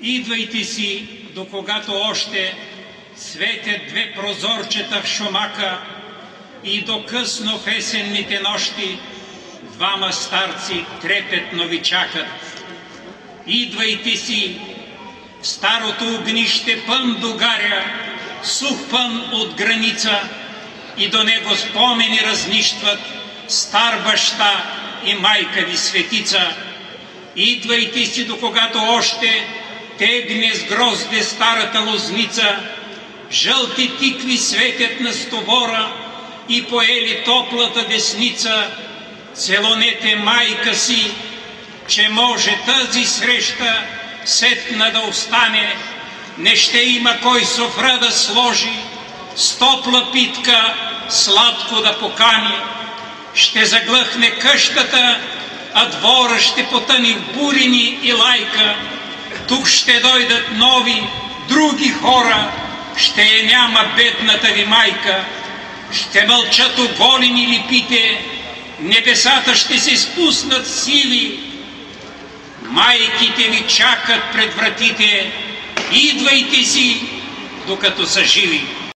Идвайте си, до когато още светят две прозорчета в шумака и до късно в есенните нощи двама старци трепетно ви чакат. Идвайте си, в старото огнище пън догаря, сух пън от граница, и до него спомени разнищват стар баща и майка ви светица. Идвайте си, до когато още тегне с грозде старата лозница, жълти тикви светят на стовора и поели топлата десница. Целонете майка си, че може тази среща сетна да остане, не ще има кой софра да сложи, с топла питка сладко да покани. Ще заглъхне къщата, а двора ще потъни в бурени и лайка. Тук ще дойдат нови, други хора, ще я няма бедната ви майка. Ще мълчат оголени липите, небесата ще се спуснат сиви. Майките ви чакат пред вратите, идвайте си, докато са живи.